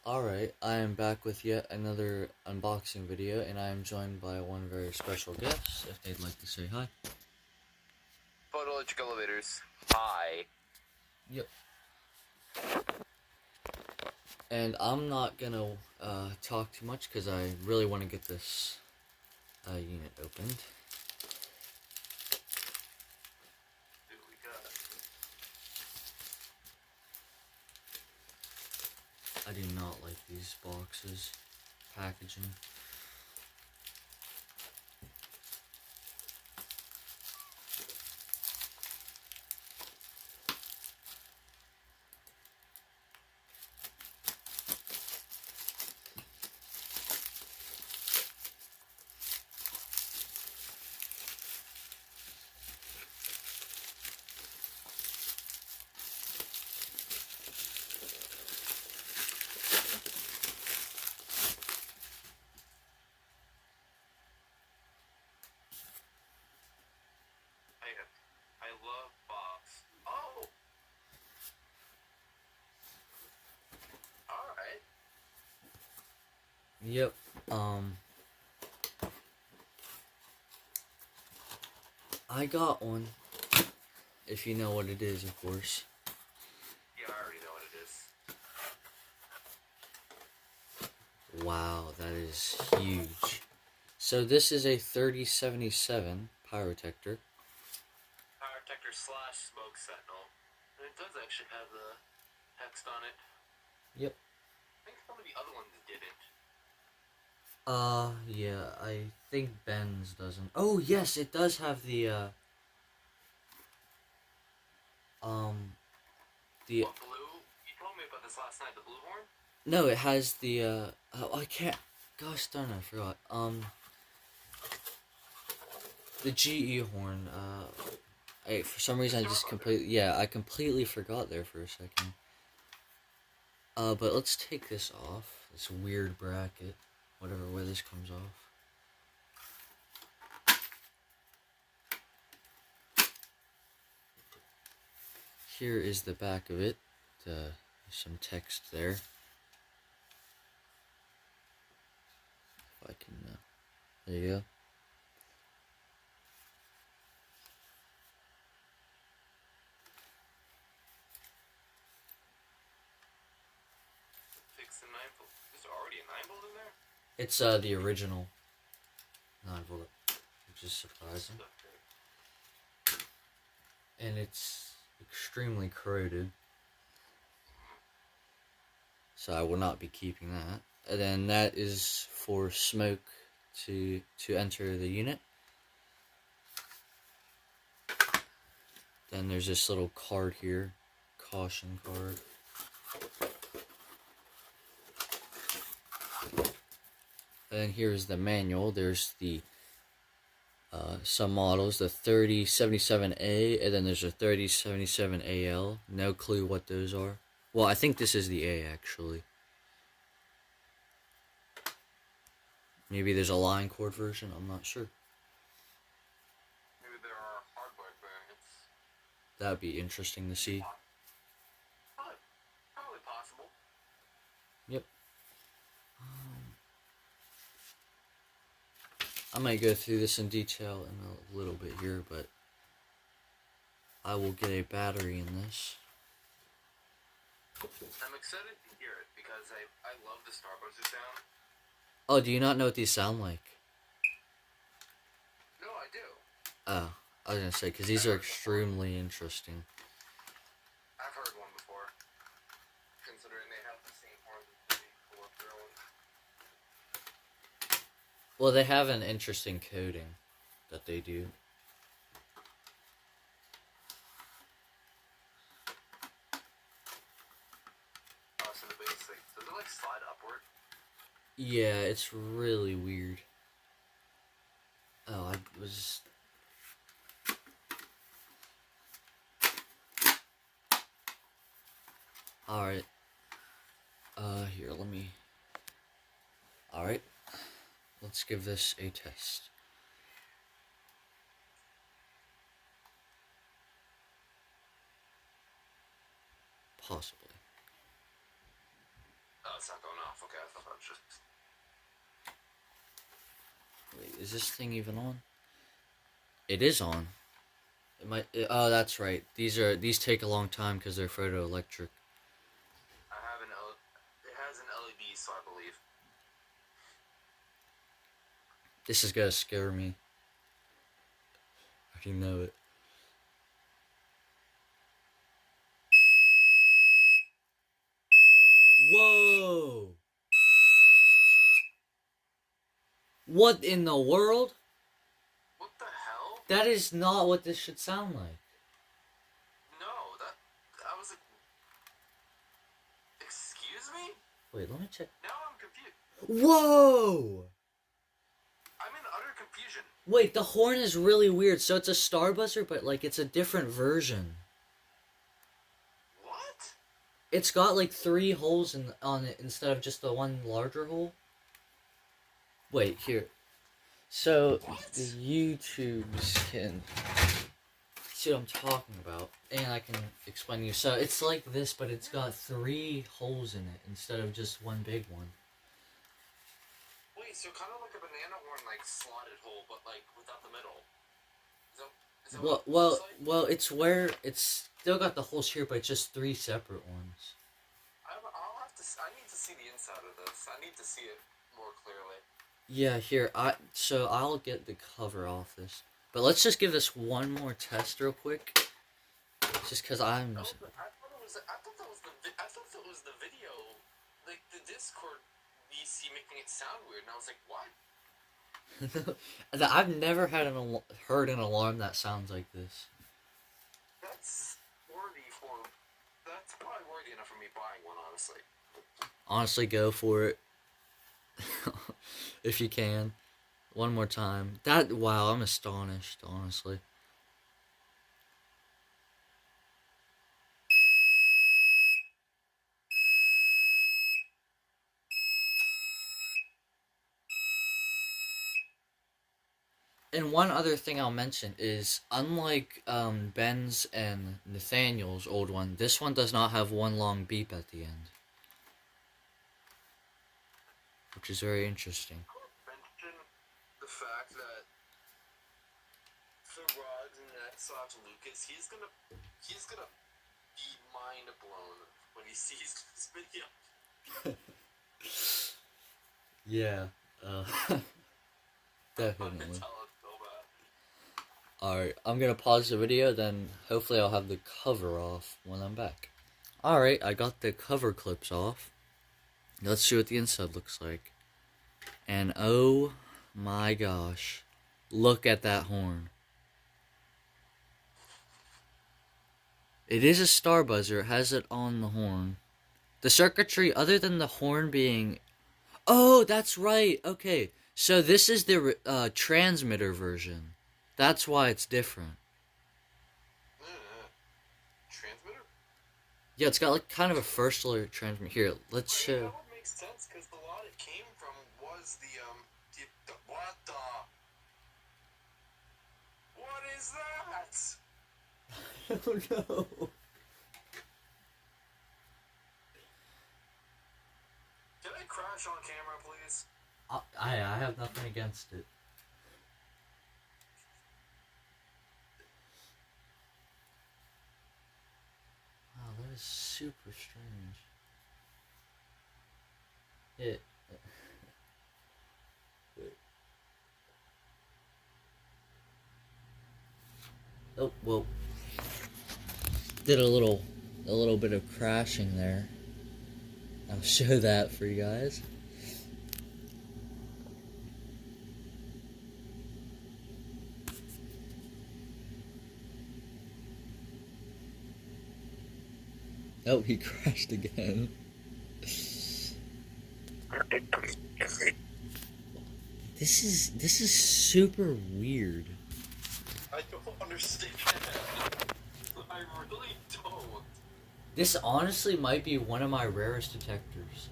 Alright, I am back with yet another unboxing video, and I am joined by one very special guest, if they'd like to say hi. Photoelectric elevators. Hi. Yep. And I'm not gonna talk too much, because I really want to get this unit opened. Who we got? I do not like these boxes, packaging. I love box. Oh! Alright. Yep, I got one, if you know what it is, of course. Yeah, I already know what it is. Wow, that is huge. So this is a 3077 Pyrotector. Pyrotector slash smoke sentinel. And it does actually have the text on it. Yep. I think some of the other ones didn't. Yeah, I think Ben's doesn't. Oh, yes, it does have the, the, What, blue? You told me about this last night, the blue horn? no, it has the, oh, I can't, gosh darn, I forgot, the GE horn, for some reason I just completely, yeah, I completely forgot there for a second. But let's take this off, this weird bracket, whatever way this comes off. Here is the back of it, some text there. If I can, there you go. Fix the 9-volt. Is there already a 9-volt in there? It's, the original 9-volt, which is surprising. And it's extremely corroded, so I will not be keeping that. And then that is for smoke to enter the unit. Then there's this little card here, caution card. And then here's the manual. There's the some models, the 3077A, and then there's a 3077AL. No clue what those are. Well, I think this is the A, actually. Maybe there's a line cord version, I'm not sure. Maybe there are hardware variants. That'd be interesting to see. Probably possible. Yep. I might go through this in detail in a little bit here, but I will get a battery in this. I'm excited to hear it because I love the Starburster sound. Oh, do you not know what these sound like? No, I do. Oh, I was gonna say, because these are extremely interesting. I've heard one before, considering they have the same horn that they pull up their own. Well, they have an interesting coding that they do. Oh, so the bass, does it like slide upward? Yeah, it's really weird. Oh, I was... Alright. Here, let me... Alright. Let's give this a test. Possibly. Oh, it's not going off. Okay, I thought that was just... Wait, is this thing even on? It is on. It might. Oh, that's right. These take a long time because they're photoelectric. I have it has an LED, so I believe. This is gonna scare me. I already know it. Whoa! What in the world? What the hell? That is not what this should sound like. No, I was like, excuse me? Wait, let me check. Now I'm confused. Whoa! I'm in utter confusion. Wait, the horn is really weird. So it's a star buzzer, but like it's a different version. What? It's got like 3 holes on it instead of just the one larger hole. Wait, here. So What? the YouTubes can see what I'm talking about, and I can explain to you. So it's like this, but it's got 3 holes in it instead of just one big one. Wait, so kind of like a banana horn, like slotted hole, but like without the middle. Is that what it looks like? Well, it's where it's still got the holes here, but it's just 3 separate ones. I'll have to. I need to see the inside of this. I need to see it more clearly. Yeah, here so I'll get the cover off this, but let's just give this one more test real quick, just because I'm. Oh, I thought that was the video, like the Discord VC making it sound weird, and I was like, what? I've never had heard an alarm that sounds like this. That's probably worthy enough for me buying one, honestly. Honestly, go for it. If you can. One more time. Wow, I'm astonished, honestly. And one other thing I'll mention is, unlike Ben's and Nathaniel's old one, this one does not have one long beep at the end. Which is very interesting. I would mention the fact that for Rods and Lucas, he's gonna be mind blown when he sees this video. Yeah, definitely. Alright, I'm gonna pause the video, then hopefully I'll have the cover off when I'm back. Alright, I got the cover clips off. Let's see what the inside looks like. And oh my gosh, look at that horn. It is a star buzzer, it has it on the horn. The circuitry, other than the horn being... Oh, that's right, okay. So this is the transmitter version. That's why it's different. Transmitter? Yeah, it's got like kind of a first alert transmitter. Here, let's show. That would make sense because the lot it came from was the what the? What is that? Oh no. Can I crash on camera, please? I have nothing against it. Wow, that is super strange. It. Oh, well. Did a little bit of crashing there. I'll show that for you guys. Oh, he crashed again. This is super weird. I don't understand. I really don't. This honestly might be one of my rarest detectors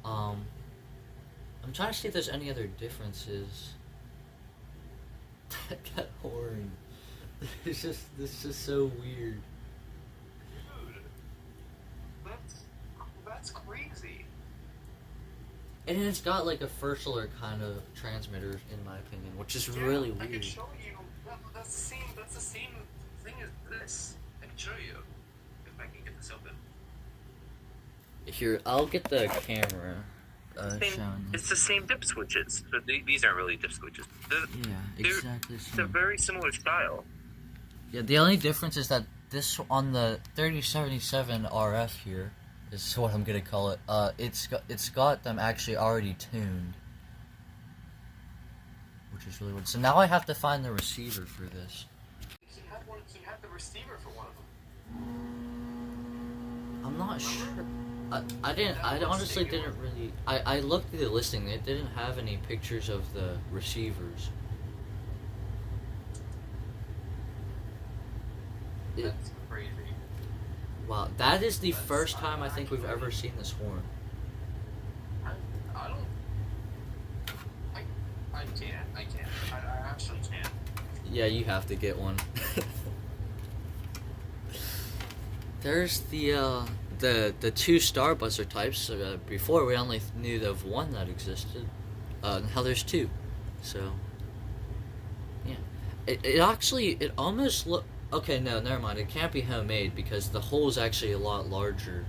now. I'm trying to see if there's any other differences. That horn. This is just so weird. Dude, that's And it's got like a Fursular kind of transmitter, in my opinion, which is really I can weird. show you. That's the same. That's the same thing as this. I can show you if I can get this open. Here, I'll get the camera. Showing It's the same dip switches. So these aren't really dip switches. yeah, exactly. It's a very similar style. Yeah, the only difference is that this on the 3077 RF here is what I'm gonna call it. It's got them actually already tuned, which is really weird. So now I have to find the receiver for this. He had the receiver for one of them. I'm not sure. I honestly didn't really. I looked through the listing. It didn't have any pictures of the receivers. That's crazy. Wow, that is the first time I think we've ever seen this horn. I don't. I can't. I actually can't. Yeah, you have to get one. There's the two star buzzer types. Before we only knew of one that existed. Now there's two. So yeah, it almost look. Okay, no, never mind. It can't be homemade because the hole is actually a lot larger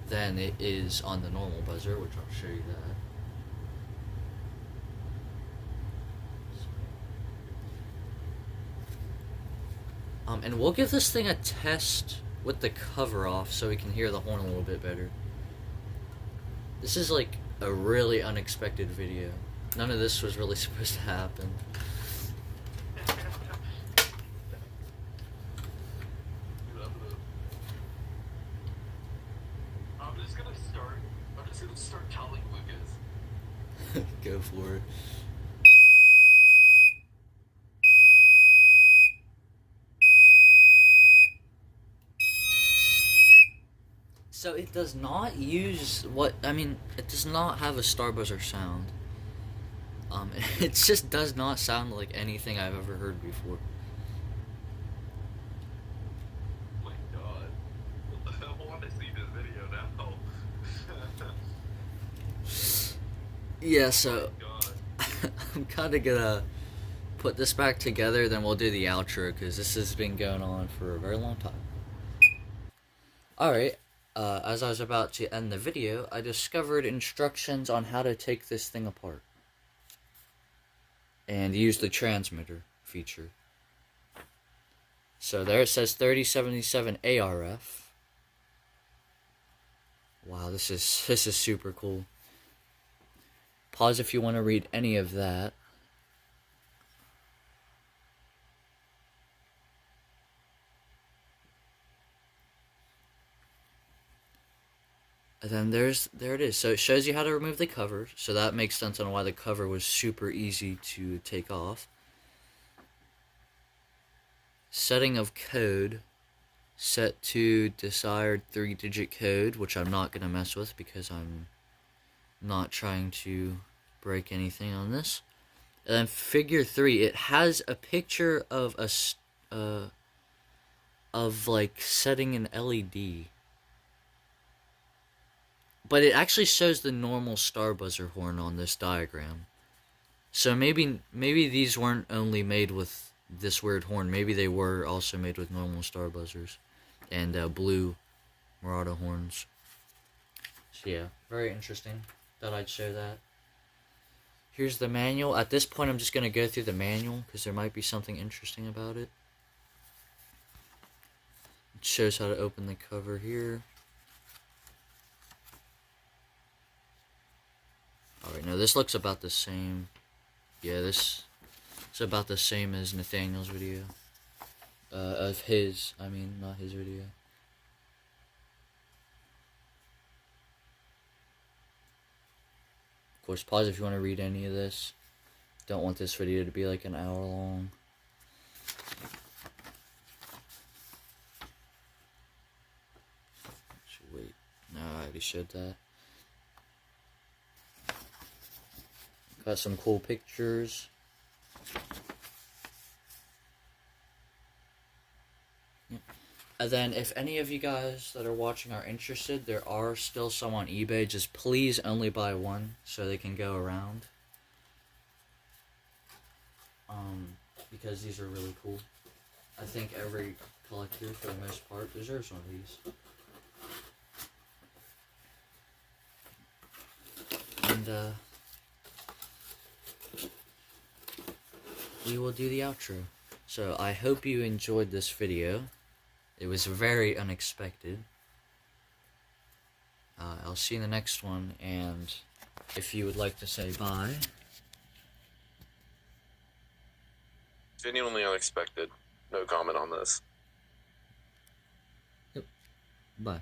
than it is on the normal buzzer, which I'll show you that. And we'll give this thing a test with the cover off so we can hear the horn a little bit better. This is like a really unexpected video. None of this was really supposed to happen. I'm just gonna start telling Lucas. Go for it. So it does not use it does not have a star buzzer sound. It just does not sound like anything I've ever heard before. Oh my god. I want to see this video now. Yeah, so Oh my god. I'm kind of gonna put this back together, then we'll do the outro because this has been going on for a very long time. Alright, as I was about to end the video, I discovered instructions on how to take this thing apart and use the transmitter feature. So there it says 3077 ARF. Wow, this is super cool. Pause if you want to read any of that. And then there it is. So it shows you how to remove the cover. So that makes sense on why the cover was super easy to take off. Setting of code. Set to desired 3-digit code, which I'm not going to mess with because I'm not trying to break anything on this. And then figure 3, it has a picture of like setting an LED. But it actually shows the normal star buzzer horn on this diagram. So maybe these weren't only made with this weird horn. Maybe they were also made with normal star buzzers and blue Murata horns. So yeah, very interesting. Thought I'd show that. Here's the manual. At this point, I'm just going to go through the manual because there might be something interesting about it. It shows how to open the cover here. Alright, now this looks about the same. Yeah, this is about the same as Nathaniel's video. Of his, not his video. Of course, pause if you want to read any of this. Don't want this video to be like an hour long. Wait, no, I already showed that. Got some cool pictures. Yep. And then, if any of you guys that are watching are interested, there are still some on eBay. Just please only buy one so they can go around. Because these are really cool. I think every collector, for the most part, deserves one of these. And we will do the outro. So I hope you enjoyed this video. It was very unexpected. I'll see you in the next one, and if you would like to say bye. Genuinely unexpected. No comment on this. Yep. Bye.